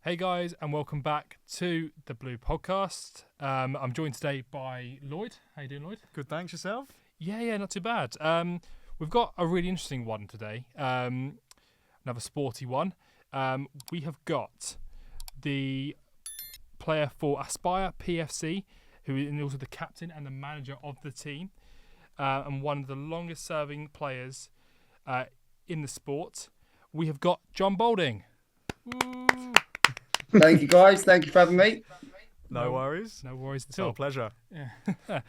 Hey guys, and welcome back to the Blue Podcast. I'm joined today by Lloyd. How you doing, Lloyd? Good, thanks. Yourself? Yeah, not too bad. We've got a really interesting one today. Another sporty one. We have got the player for Aspire PFC, who is also the captain and the manager of the team, and one of the longest-serving players in the sport. We have got John Boulding. Woo! Thank you, guys. Thank you for having me. No worries. No worries at It's all. our pleasure. Yeah.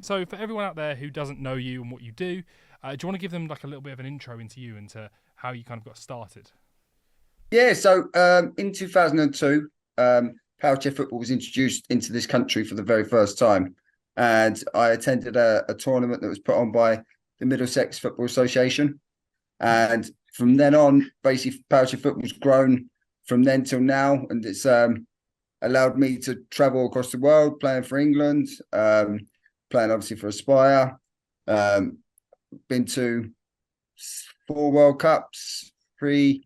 So for everyone out there who doesn't know you and what you do, do you want to give them like a little bit of an intro into you and to how you kind of got started? Yeah, so in 2002, Powerchair football was introduced into this country for the very first time. And I attended a tournament that was put on by the Middlesex Football Association. And from then on, basically, Powerchair football's grown from then till now. And it's allowed me to travel across the world, playing for England, playing obviously for Aspire. Been to 4 World Cups, 3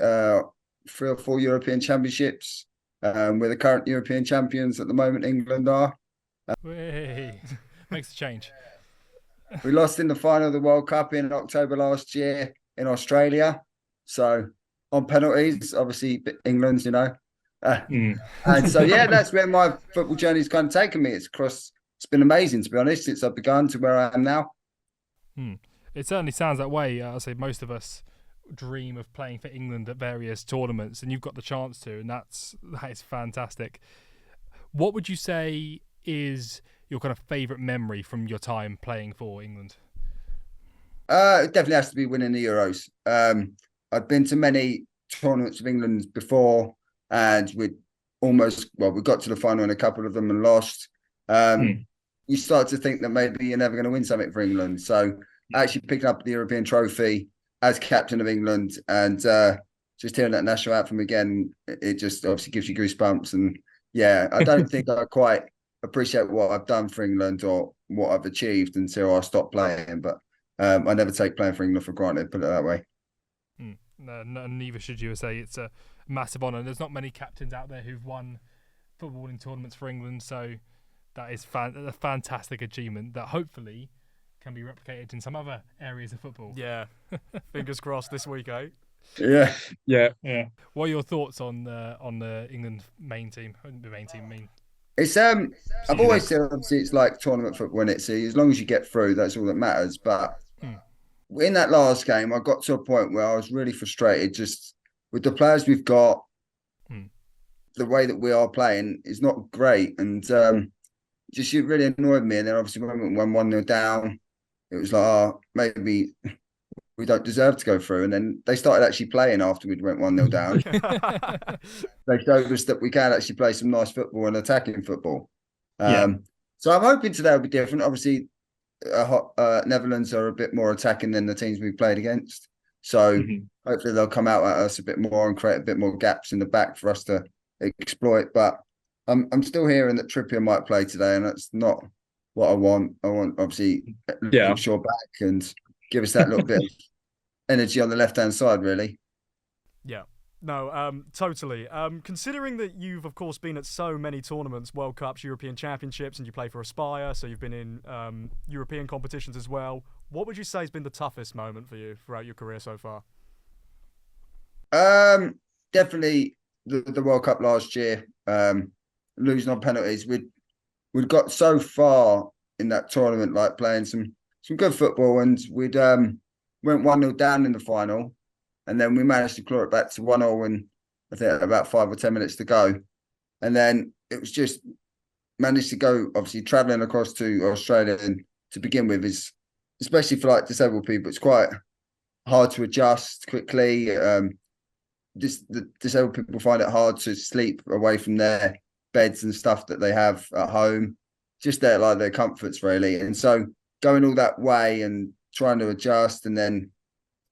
or 4 European Championships. We're the current European champions at the moment. England are. Makes a change. We lost in the final of the World Cup in October last year in Australia. So on penalties, obviously England's, And so, yeah, that's where my football journey's kind of taken me. It's been amazing, to be honest, since I've begun to where I am now. It certainly sounds that way. I say most of us dream of playing for England at various tournaments, and you've got the chance to, and that is fantastic. What would you say is your kind of favourite memory from your time playing for England? It definitely has to be winning the Euros. I've been to many tournaments of England before, and we got to the final in a couple of them and lost. You start to think that maybe you're never going to win something for England. So actually picking up the European trophy as captain of England and just hearing that national anthem again, it just obviously gives you goosebumps. And yeah, I don't think I quite appreciate what I've done for England or what I've achieved until I stop playing. But I never take playing for England for granted, put it that way. No, neither should you. Say it's a massive honour. There's not many captains out there who've won footballing tournaments for England, so that is a fantastic achievement that hopefully can be replicated in some other areas of football. Yeah. Fingers crossed this week, eh? Yeah. What are your thoughts on the England main team? The main team, mean. It's I've always said obviously it's like tournament football, and it's as long as you get through, that's all that matters. But in that last game, I got to a point where I was really frustrated just with the players we've got. The way that we are playing is not great, and just it really annoyed me. And then obviously when we went 1-0 down, it was like, maybe we don't deserve to go through. And then they started actually playing after we went 1-0 down. They showed us that we can actually play some nice football and attacking football. So I'm hoping today will be different. Obviously, Netherlands are a bit more attacking than the teams we've played against. So hopefully they'll come out at us a bit more and create a bit more gaps in the back for us to exploit. But I'm still hearing that Trippier might play today, and that's not what I want. I want obviously Luke Shaw back and give us that little bit of energy on the left-hand side, really. Yeah. No, totally. Considering that you've, of course, been at so many tournaments, World Cups, European Championships, and you play for Aspire, so you've been in European competitions as well, what would you say has been the toughest moment for you throughout your career so far? Definitely the World Cup last year, losing on penalties. We'd got so far in that tournament, like playing some good football, and we'd went 1-0 down in the final. And then we managed to claw it back to 1-0 in, I think, about 5 or 10 minutes to go. And then it was just managed to go, obviously, travelling across to Australia and to begin with is, especially for like disabled people, it's quite hard to adjust quickly. The disabled people find it hard to sleep away from their beds and stuff that they have at home, just their comforts, really. And so going all that way and trying to adjust and then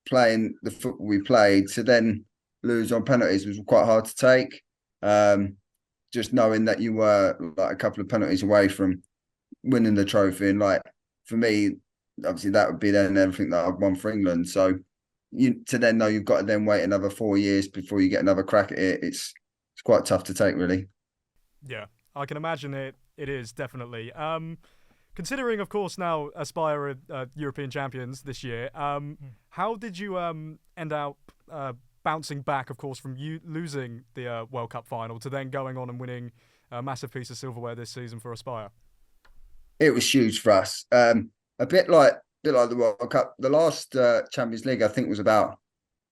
playing the football we played to then lose on penalties was quite hard to take. Just knowing that you were like a couple of penalties away from winning the trophy, and like for me, obviously that would be then everything that I've won for England. So you to then know you've got to then wait another 4 years before you get another crack at it. it's quite tough to take, really. Yeah, I can imagine it is definitely. Considering, of course, now Aspire are European champions this year, how did you end up bouncing back, of course, from you losing the World Cup final to then going on and winning a massive piece of silverware this season for Aspire? It was huge for us. A bit like the World Cup. The last Champions League, I think, was about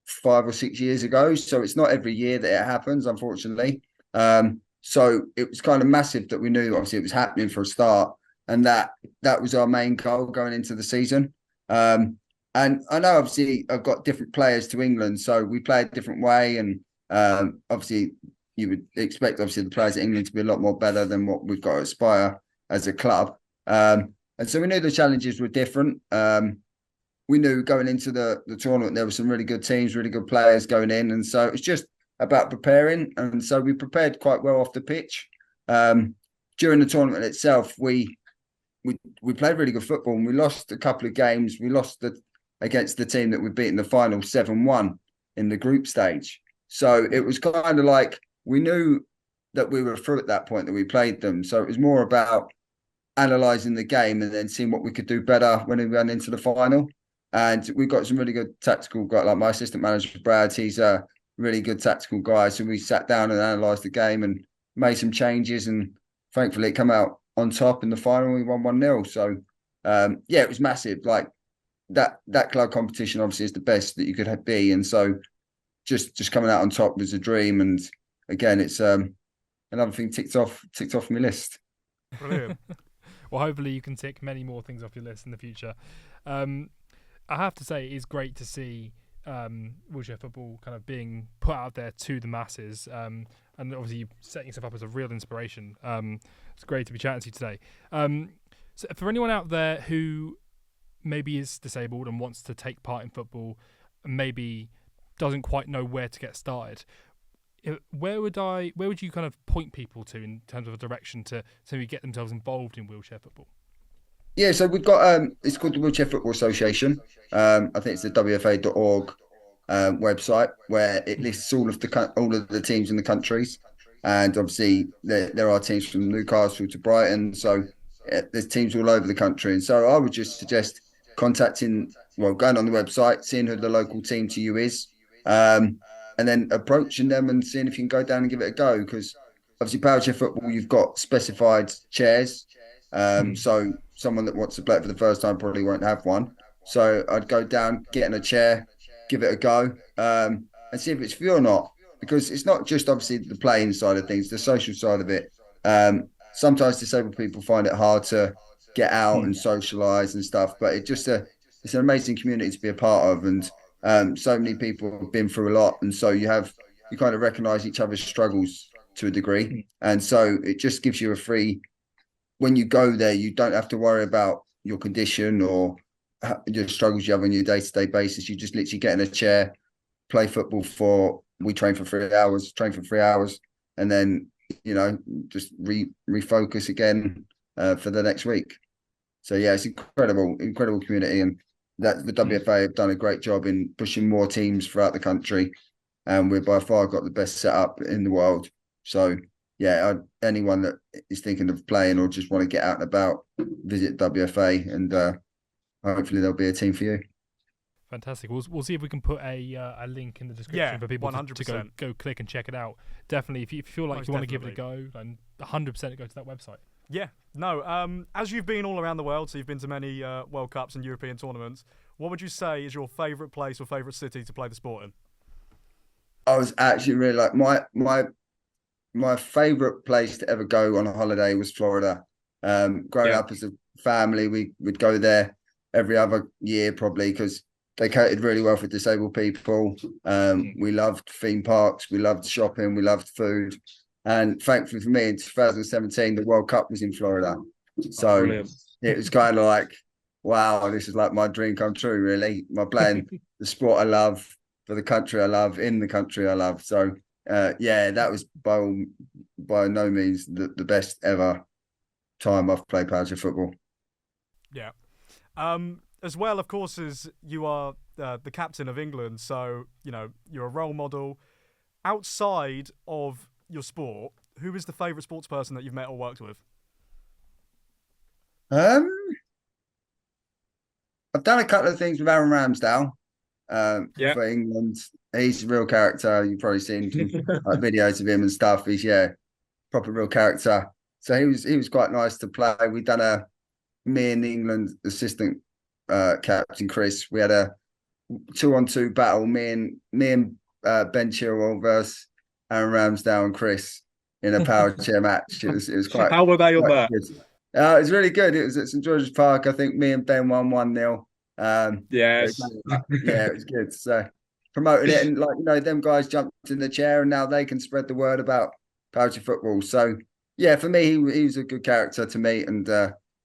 5 or 6 years ago. So it's not every year that it happens, unfortunately. So it was kind of massive that we knew, obviously, it was happening for a start, and that was our main goal going into the season. And I know, obviously, I've got different players to England, so we play a different way. And obviously, you would expect, obviously, the players at England to be a lot more better than what we've got at Aspire as a club. And so we knew the challenges were different. We knew going into the tournament, there were some really good teams, really good players going in. And so it's just about preparing. And so we prepared quite well off the pitch. During the tournament itself, we played really good football, and we lost a couple of games. We lost against the team that we beat in the final 7-1 in the group stage. So it was kind of like we knew that we were through at that point that we played them. So it was more about analysing the game and then seeing what we could do better when we went into the final. And we got some really good tactical guys, like my assistant manager, Brad. He's a really good tactical guy. So we sat down and analysed the game and made some changes. And thankfully, it came out on top in the final. We won 1-0. So, yeah, it was massive. Like that club competition, obviously, is the best that you could be. And so just coming out on top was a dream. And again, it's another thing ticked off my list. Brilliant. Well, hopefully you can tick many more things off your list in the future. I have to say, it is great to see wheelchair football kind of being put out there to the masses, and obviously you setting yourself up as a real inspiration. It's great to be chatting to you today. So for anyone out there who maybe is disabled and wants to take part in football, and maybe doesn't quite know where to get started, where would you kind of point people to in terms of a direction to maybe get themselves involved in wheelchair football? Yeah, so we've got it's called the Wheelchair Football Association. I think it's the wfa.org website, where it lists all of the teams in the countries, and obviously there are teams from Newcastle to Brighton, so there's teams all over the country. And so I would just suggest going on the website, seeing who the local team to you is, and then approaching them and seeing if you can go down and give it a go. Because obviously, Powerchair football, you've got specified chairs. So someone that wants to play it for the first time probably won't have one. So I'd go down, get in a chair, give it a go, and see if it's for you or not. Because it's not just obviously the playing side of things, the social side of it. Sometimes disabled people find it hard to get out and socialise and stuff, but it's an amazing community to be a part of. And so many people have been through a lot, and so you kind of recognise each other's struggles to a degree. And so it just gives you when you go there, you don't have to worry about your condition or your struggles you have on your day-to-day basis. You just literally get in a chair, play football we train for 3 hours, and then, just refocus again for the next week. So, yeah, it's incredible community. And that the WFA have done a great job in pushing more teams throughout the country. And we've by far got the best setup in the world. So, yeah, anyone that is thinking of playing or just want to get out and about, visit WFA, and hopefully there'll be a team for you. Fantastic. We'll see if we can put a link in the description for people to go click and check it out. Definitely, if you feel like you want to give it a go, and 100% go to that website. Yeah. No. As you've been all around the world, so you've been to many World Cups and European tournaments, what would you say is your favourite place or favourite city to play the sport in? I was actually really like my favourite place to ever go on a holiday was Florida. Growing up as a family, we'd go there every other year probably, because they catered really well for disabled people. We loved theme parks, we loved shopping, we loved food. And thankfully for me, in 2017, the World Cup was in Florida. So it was kind of like, wow, this is like my dream come true, really. My playing the sport I love, for the country I love, in the country I love. So, yeah, that was by no means the best ever time I've played Powerchair football. Yeah. As well, of course, as you are the captain of England, so, you're a role model. Outside of your sport, who is the favourite sports person that you've met or worked with? Um, I've done a couple of things with Aaron Ramsdale Yeah. for England. He's a real character. You've probably seen like videos of him and stuff. He's proper real character. So he was quite nice to play. We done me and the England assistant captain Chris. We had a 2-on-2 battle. Me and Ben Chilwell versus Aaron Ramsdale and Chris in a power chair match. It was quite. How were they on that? Good. It was really good. It was at St George's Park. I think me and Ben won 1-0. Yes. It was good. So promoting it, and them guys jumped in the chair, and now they can spread the word about Powerchair football. So yeah, for me, he was a good character to meet, and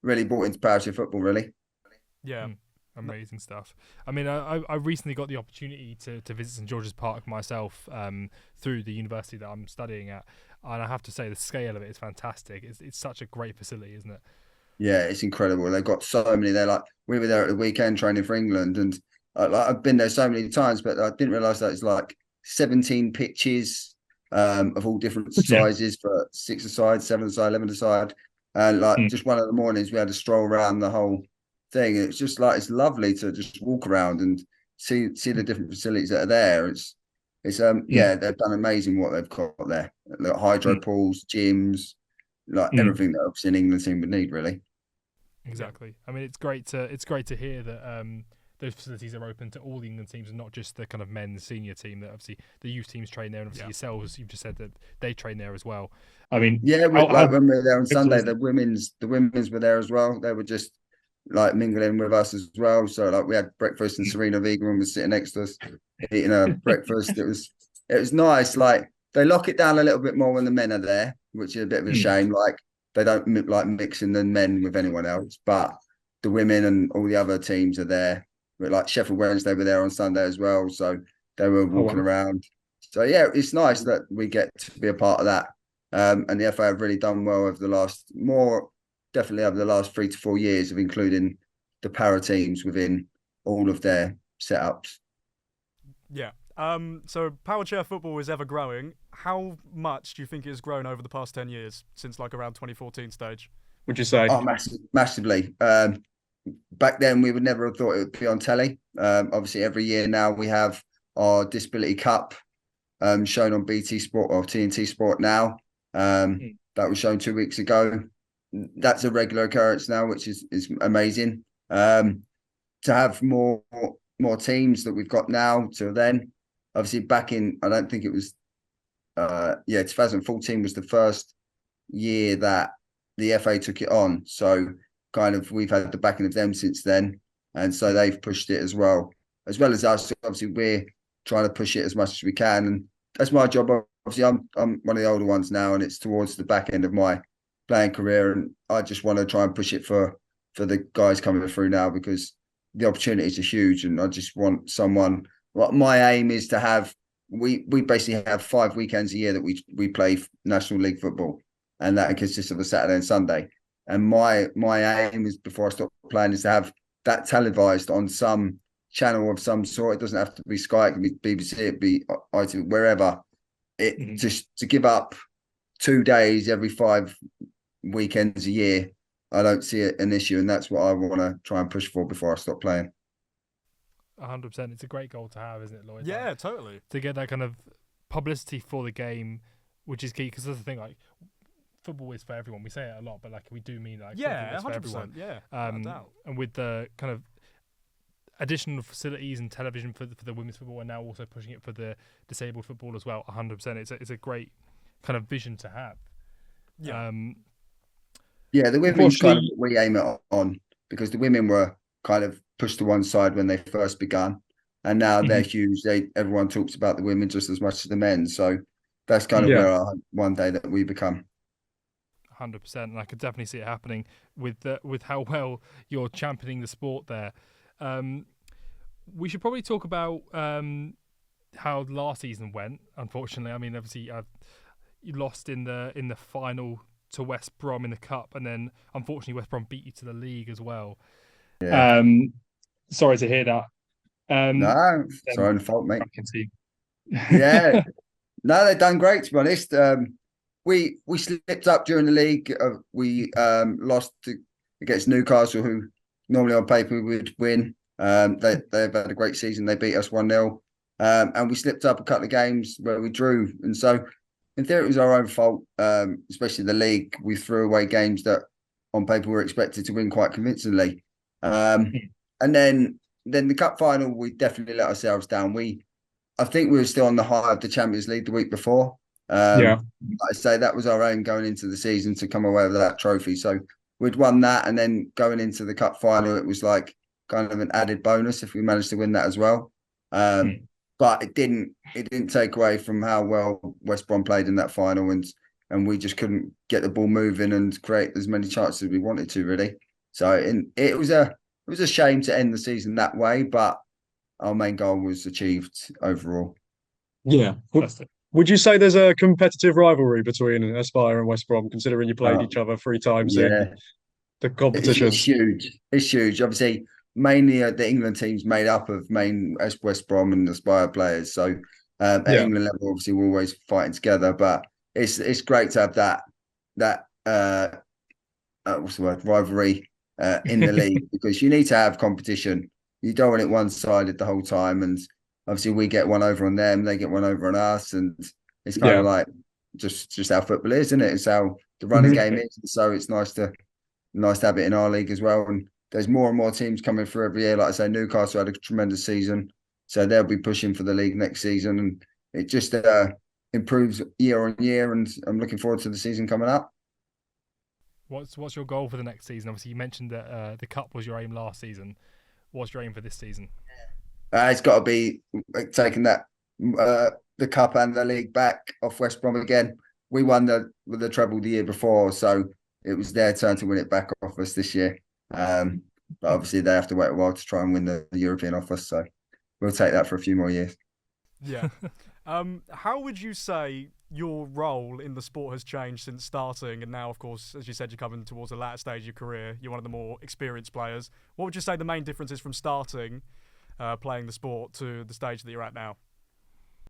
really brought into Powerchair football. Really. Yeah. Amazing stuff. I mean, I recently got the opportunity to visit St George's Park myself through the university that I'm studying at, and I have to say the scale of it is fantastic. It's such a great facility, isn't it? Yeah, it's incredible. They've got so many there. Like we were there at the weekend training for England, and I've been there so many times, but I didn't realise that it's like 17 pitches of all different sizes for 6-a-side, 7-a-side, 11-a-side, and just one of the mornings we had a stroll around the whole thing. It's just like it's lovely to just walk around and see the different facilities that are there. It's they've done amazing what they've got there. Like hydro pools, gyms, like everything that obviously an England team would need, really. Exactly. I mean, it's great to hear that those facilities are open to all the England teams and not just the kind of men's senior team. That obviously the youth teams train there, and obviously yourselves, you've just said that they train there as well. I mean, when we were there on Sunday, the women's were there as well. They were just like mingling with us as well. So like we had breakfast, and Serena Wiegman was sitting next to us eating her breakfast. It was nice. Like they lock it down a little bit more when the men are there, which is a bit of a shame. Like they don't like mixing the men with anyone else, but the women and all the other teams are there. But like Sheffield Wednesday were there on Sunday as well, so they were walking around. So yeah, it's nice that we get to be a part of that. And the FA have really done well over the last definitely over the last 3 to 4 years of including the para teams within all of their setups. Yeah. So Powerchair football is ever growing. How much do you think it has grown over the past 10 years since like around 2014 stage? Would you say? Oh, massively. Back then, we would never have thought it would be on telly. Obviously, every year now we have our Disability Cup shown on BT Sport or TNT Sport now. That was shown 2 weeks ago. That's a regular occurrence now, which is amazing. To have more teams that we've got now till then. Obviously, back in, I don't think it was, 2014 was the first year that the FA took it on. So kind of we've had the backing of them since then. And so they've pushed it as well as us. Obviously, we're trying to push it as much as we can. And that's my job. Obviously, I'm one of the older ones now, and it's towards the back end of my playing career. And I just want to try and push it for the guys coming through now, because the opportunities are huge. And I just want someone, my aim is to have, we basically have 5 weekends a year that we play National League football. And that consists of a Saturday and Sunday. And my aim is, before I stop playing, is to have that televised on some channel of some sort. It doesn't have to be Sky, it can be BBC, it can be ITV, wherever. Just to give up 2 days every 5 weekends a year, I don't see it an issue, and that's what I want to try and push for before I stop playing. 100%. It's a great goal to have, isn't it, Lloyd? Yeah, totally. To get that kind of publicity for the game, which is key, because that's the thing, like, football is for everyone. We say it a lot, but like we do mean like football is for everyone. Yeah, and with the kind of additional facilities and television for the women's football, and now also pushing it for the disabled football as well. 100%. It's a great kind of vision to have. Yeah. The women's kind of what we aim it on, because the women were kind of pushed to one side when they first began, and now they're huge. Everyone talks about the women just as much as the men. So that's kind of where I hope one day that we become. 100%, and I could definitely see it happening with how well you're championing the sport there. We should probably talk about how last season went. Unfortunately, I mean, obviously, you lost in the final to West Brom in the cup, and then unfortunately West Brom beat you to the league as well. Yeah. Sorry to hear that. No, it's our own fault, mate. I can see. Yeah. No, they've done great, to be honest. We slipped up during the league. We lost against Newcastle, who normally on paper would win. They've had a great season. They beat us 1-0. And we slipped up a couple of games where we drew. And so, in theory, it was our own fault, especially the league. We threw away games that on paper were expected to win quite convincingly. And then the cup final, we definitely let ourselves down. I think we were still on the high of the Champions League the week before. Like I say, that was our aim going into the season to come away with that trophy. So we'd won that, and then going into the cup final, it was like kind of an added bonus if we managed to win that as well. But it didn't take away from how well West Brom played in that final, and we just couldn't get the ball moving and create as many chances as we wanted to, really. So it was a shame to end the season that way, but our main goal was achieved overall. Yeah. Would you say there's a competitive rivalry between Aspire and West Brom, considering you played each other 3 times in the competitions? It's huge. It's huge. Obviously, mainly the England team's made up of main West Brom and Aspire players. So at England level, obviously, we're always fighting together. But it's great to have that what's the word, rivalry in the league, because you need to have competition. You don't want it one-sided the whole time, and obviously we get one over on them, they get one over on us, and it's kind of like just how football is, isn't it? It's how the running game is. So it's nice to have it in our league as well. And there's more and more teams coming through every year. Like I say, Newcastle had a tremendous season, so they'll be pushing for the league next season, and it just improves year on year. And I'm looking forward to the season coming up. What's your goal for the next season? Obviously, you mentioned that the cup was your aim last season. What's your aim for this season? It's got to be taking that the cup and the league back off West Brom again. We won the treble the year before, so it was their turn to win it back off us this year. But obviously, they have to wait a while to try and win the European off us. So we'll take that for a few more years. Yeah. How would you say your role in the sport has changed since starting? And now, of course, as you said, you're coming towards the latter stage of your career. You're one of the more experienced players. What would you say the main difference is from starting playing the sport to the stage that you're at now?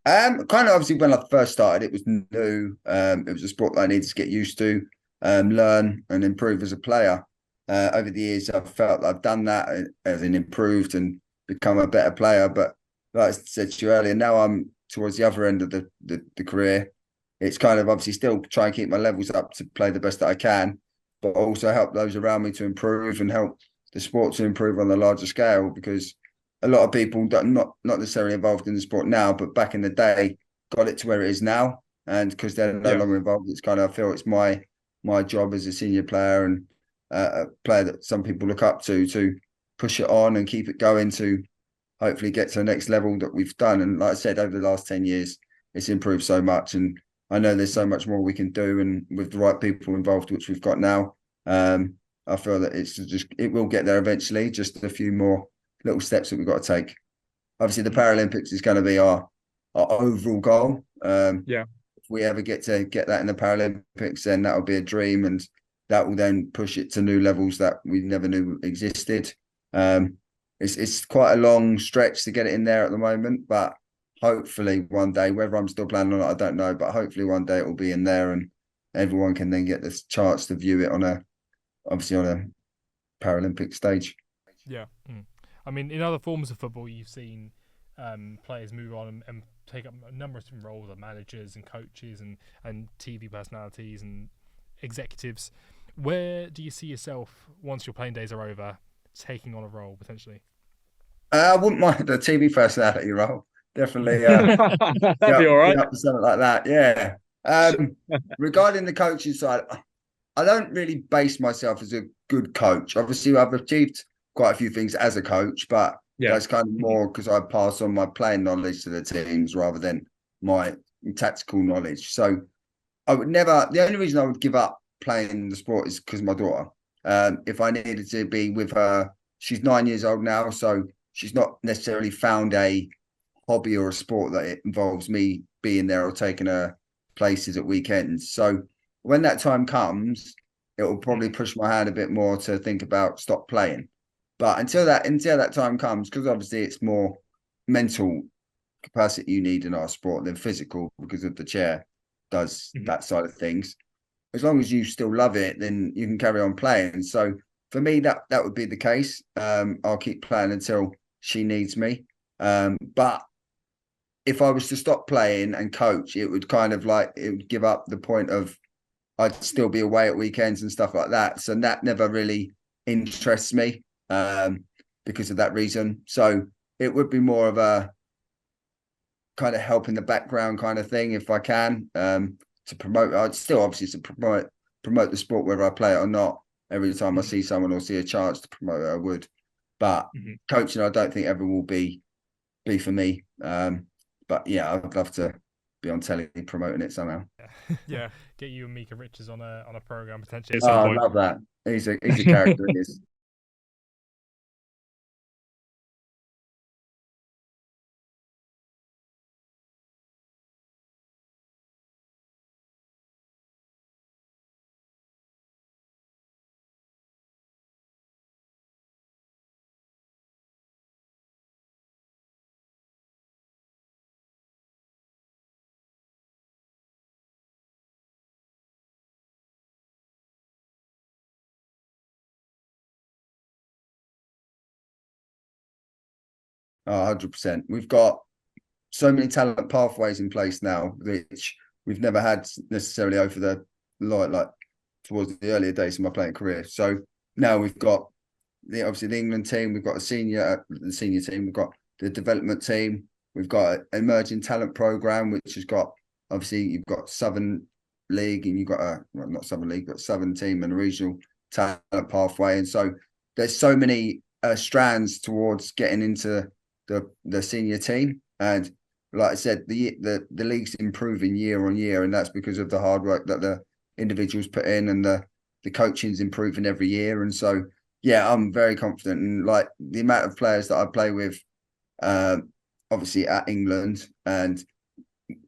Kind of obviously when I first started, it was new. It was a sport that I needed to get used to, learn and improve as a player. Over the years, I've felt I've done that as in improved and become a better player. But like I said to you earlier, now I'm towards the other end of the career. It's kind of obviously still try and keep my levels up to play the best that I can, but also help those around me to improve and help the sport to improve on a larger scale, because a lot of people that are not necessarily involved in the sport now, but back in the day got it to where it is now. And because they're no longer involved, it's kind of, I feel it's my job as a senior player and a player that some people look up to push it on and keep it going to hopefully get to the next level that we've done. And like I said, over the last 10 years, it's improved so much. And I know there's so much more we can do. And with the right people involved, which we've got now, I feel that it will get there eventually, just a few more little steps that we've got to take. Obviously, the Paralympics is going to be our overall goal. If we ever get that in the Paralympics, then that will be a dream, and that will then push it to new levels that we never knew existed. It's quite a long stretch to get it in there at the moment, but hopefully one day, whether I'm still planning on it, I don't know, but hopefully one day it will be in there and everyone can then get this chance to view it on a Paralympic stage. Yeah. I mean, in other forms of football, you've seen players move on and take up a number of different roles, like managers and coaches and TV personalities and executives. Where do you see yourself once your playing days are over, taking on a role potentially? I wouldn't mind the TV personality role. Definitely. That'd be all right. Something like that. Yeah. Regarding the coaching side, I don't really base myself as a good coach. Obviously, I've achieved quite a few things as a coach, but that's kind of more because I pass on my playing knowledge to the teams rather than my tactical knowledge. So I would never. The only reason I would give up playing the sport is because my daughter. If I needed to be with her, she's 9 years old now, so she's not necessarily found a hobby or a sport that it involves me being there or taking her places at weekends. So when that time comes, it will probably push my hand a bit more to think about stop playing. But until that time comes, because obviously it's more mental capacity you need in our sport than physical, because of the chair does that side of things. As long as you still love it, then you can carry on playing. So for me, that would be the case. I'll keep playing until she needs me. But if I was to stop playing and coach, it would it would give up the point of I'd still be away at weekends and stuff like that. So that never really interests me because of that reason. So it would be more of a kind of help in the background kind of thing if I can to promote. I'd still obviously to promote the sport whether I play it or not. Every time I see someone or see a chance to promote it, I would. But coaching, I don't think ever will be for me. But yeah, I'd love to be on telly promoting it somehow. Yeah. Get you and Mika Richards on a program potentially at some point. I love that. He's a character in this. 100%. We've got so many talent pathways in place now, which we've never had necessarily over the like towards the earlier days of my playing career. So now we've got obviously the England team, we've got the senior team, we've got the development team, we've got an emerging talent program, which has got obviously you've got Southern League and you've got not Southern League, but Southern team and a regional talent pathway. And so there's so many strands towards getting into the senior team. And like I said, the league's improving year on year, and that's because of the hard work that the individuals put in, and the coaching's improving every year. And so yeah, I'm very confident. And like the amount of players that I play with, obviously at England, and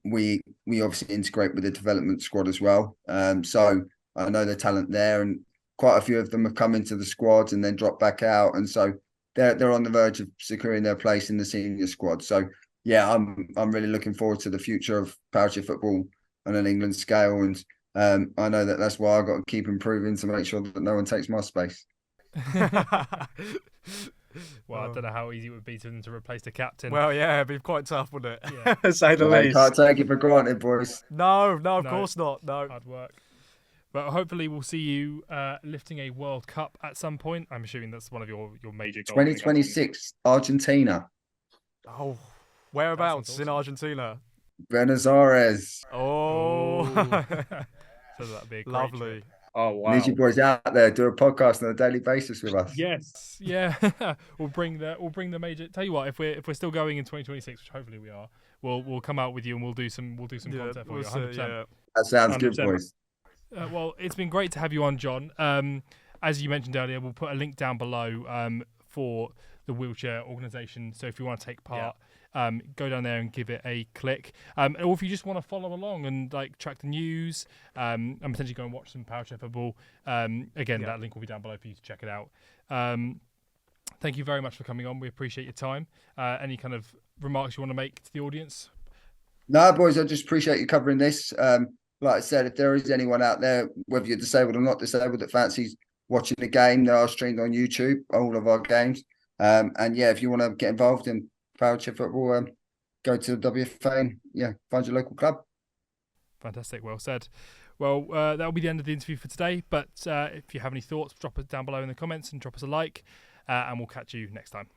we obviously integrate with the development squad as well. So I know the talent there, and quite a few of them have come into the squad and then dropped back out, and so they're on the verge of securing their place in the senior squad. So yeah, I'm really looking forward to the future of Powerchair football on an England scale, and I know that's why I've got to keep improving to make sure that no one takes my space. Well, I don't know how easy it would be to replace the captain. Well, yeah, it'd be quite tough, wouldn't it? Yeah. Say the least. Can't take it for granted, boys. No, of course not. No. Hard work. But hopefully we'll see you lifting a World Cup at some point. I'm assuming that's one of your major goals. 2026, Argentina. Oh, whereabouts awesome. In Argentina? Buenos Aires. Oh. So that'd be lovely. Trip. Oh wow! Need you boys out there do a podcast on a daily basis with us. Yes, yeah. we'll bring the major. Tell you what, if we're still going in 2026, which hopefully we are, we'll come out with you and we'll do some content for you. 100%. Yeah. That sounds 100%. Good, boys. Well, it's been great to have you on, John. As you mentioned earlier, we'll put a link down below for the wheelchair organisation. So if you want to take part, go down there and give it a click. Or if you just want to follow along and like track the news and potentially go and watch some Powerchair football, that link will be down below for you to check it out. Thank you very much for coming on. We appreciate your time. Any kind of remarks you want to make to the audience? No, boys, I just appreciate you covering this. Like I said, if there is anyone out there, whether you're disabled or not disabled, that fancies watching the game, they are streamed on YouTube, all of our games. And yeah, if you want to get involved in Powerchair football, go to the WFA and find your local club. Fantastic, well said. Well, that'll be the end of the interview for today. But if you have any thoughts, drop it down below in the comments and drop us a like, and we'll catch you next time.